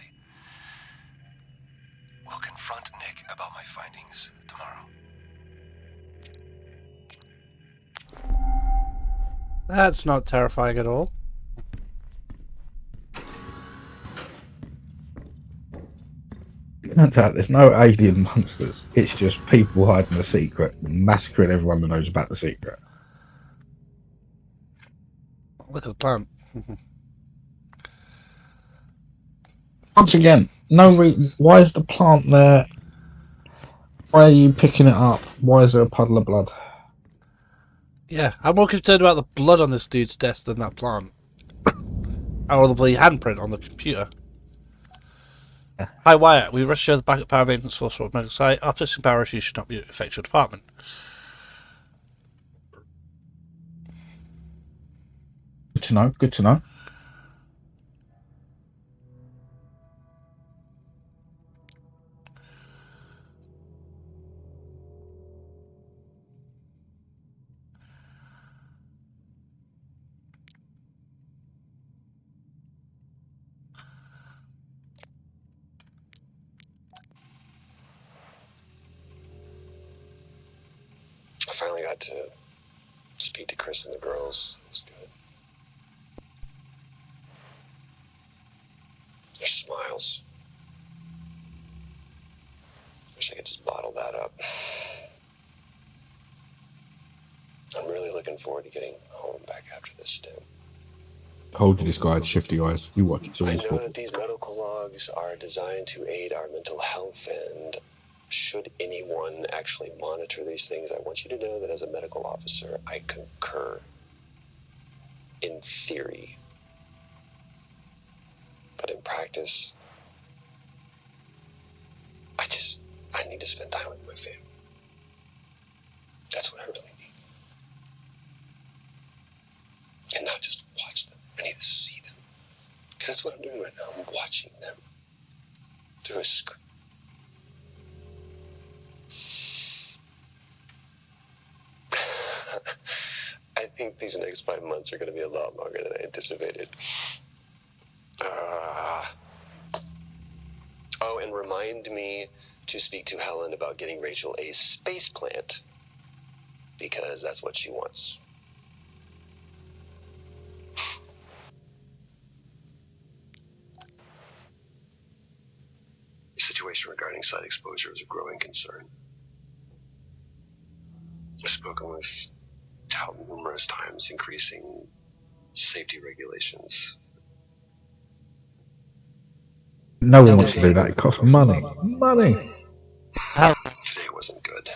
will confront Nick about my findings tomorrow. That's not terrifying at all. Turns out there's no alien monsters. It's just people hiding a secret, massacring everyone that knows about the secret. Look at the plant. Once again, why is the plant there? Why are you picking it up? Why is there a puddle of blood? Yeah, I'm more concerned about the blood on this dude's desk than that plant. Or the bloody handprint on the computer. Yeah. Hi Wyatt, we rushed to share the backup power maintenance source for medical site. Our position power issues should not affect your department. Good to know. Good to know. I finally got to speak to Chris and the girls. It was good. Their smiles. Wish I could just bottle that up. I'm really looking forward to getting home back after this stint. Told you this guy had shifty eyes. You watch it. I know that these medical logs are designed to aid our mental health, and should anyone actually monitor these things, I want you to know that as a medical officer, I concur. In theory. But in practice, I need to spend time with my family. That's what I really need. And not just watch them. I need to see them. Because that's what I'm doing right now. I'm watching them through a screen. I think these next 5 months are going to be a lot longer than I anticipated. Oh, and remind me to speak to Helen about getting Rachel a space plant. Because that's what she wants. The situation regarding site exposure is a growing concern. I've spoken with Tout numerous times, increasing safety regulations. No one wants to do that. It costs money. Money. Today wasn't good.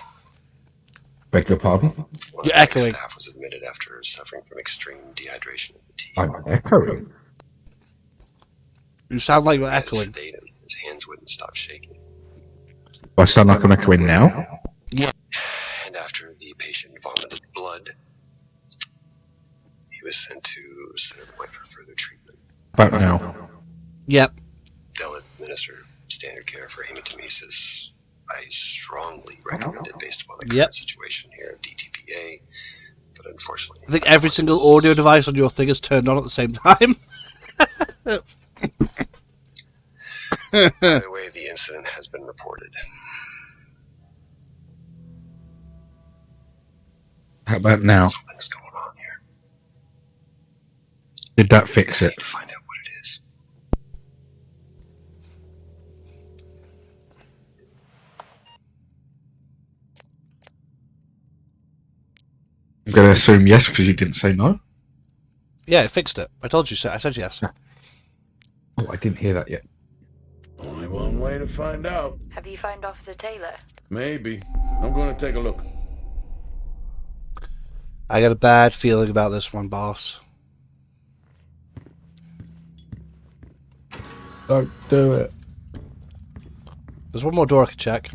Beg your pardon? One You're of my echoing. staff was admitted after suffering from extreme dehydration and fatigue. I'm echoing. You sound like you're He had echoing. sedate him. His hands wouldn't stop shaking. Do I sound like I'm echoing now? And after the patient vomited blood, he was sent to Center Point for further treatment. About now. Yep. They'll administer standard care for hematemesis. I strongly recommend it based upon the current situation here of DTPA, but unfortunately... I think every single audio device on your thing is turned on at the same time. By the way, the incident has been reported. How about now? Something's going on here. Did that fix it? Find out what it is. I'm going to assume yes because you didn't say no. Yeah, it fixed it. I told you so. I said yes. Oh, I didn't hear that yet. Only one way to find out. Have you found Officer Taylor? Maybe. I'm going to take a look. I got a bad feeling about this one, boss. Don't do it. There's one more door I could check.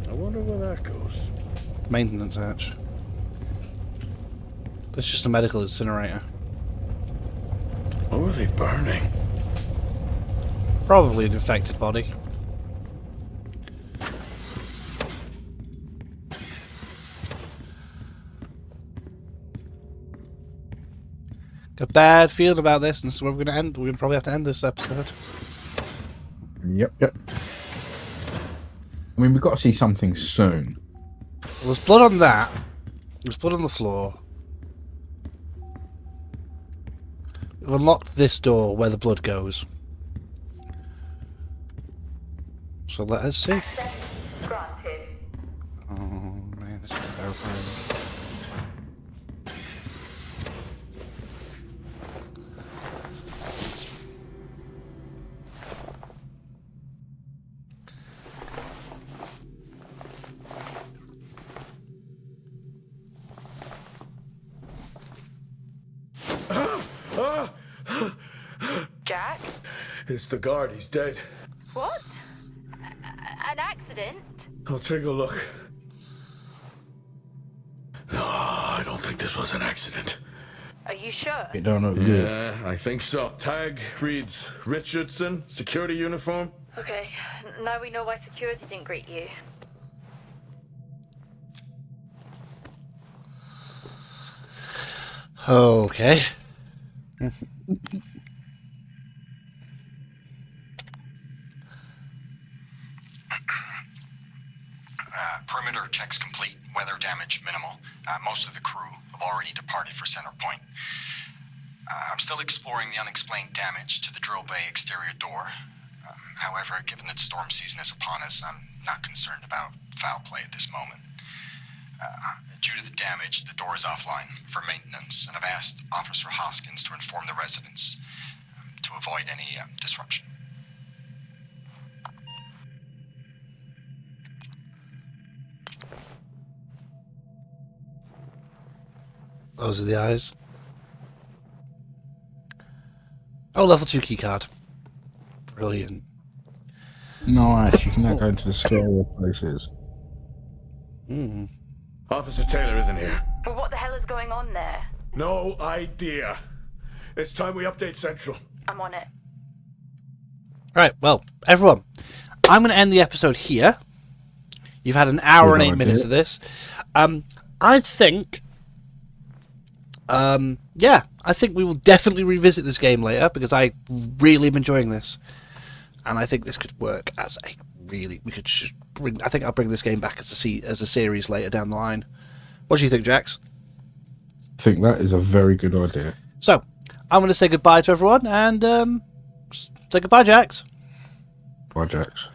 I wonder where that goes. Maintenance hatch. That's just a medical incinerator. What were they burning? Probably an infected body. Got a bad feeling about this, and this is where we're going to end. We're going to probably have to end this episode. Yep. I mean, we've got to see something soon. Well, there's blood on that. There's blood on the floor. We've unlocked this door where the blood goes. So let us see. Access granted. Oh man, this is terrifying. Jack? It's the guard. He's dead. What? An accident? I'll take a look. No, I don't think this was an accident. Are you sure? You don't know good. Yeah, I think so. Tag reads Richardson, security uniform. Okay, now we know why security didn't greet you. Okay. Perimeter checks complete. Weather damage minimal. Most of the crew have already departed for Center Point. I'm still exploring the unexplained damage to the drill bay exterior door. However, given that storm season is upon us, I'm not concerned about foul play at this moment. Due to the damage, the door is offline for maintenance, and I've asked Officer Hoskins to inform the residents to avoid any disruption. Those are the eyes. Oh, level 2 keycard. Brilliant. Nice. You can now go into the scarier places. Officer Taylor isn't here. But what the hell is going on there? No idea. It's time we update Central. I'm on it. Right, well, everyone, I'm going to end the episode here. You've had an hour and 8 minutes of this. I think... I think we will definitely revisit this game later because I really am enjoying this, and I think this could work as a really. We could bring. I think I'll bring this game back as a series later down the line. What do you think, Jax? I think that is a very good idea. So I'm going to say goodbye to everyone and say goodbye, Jax. Bye, Jax.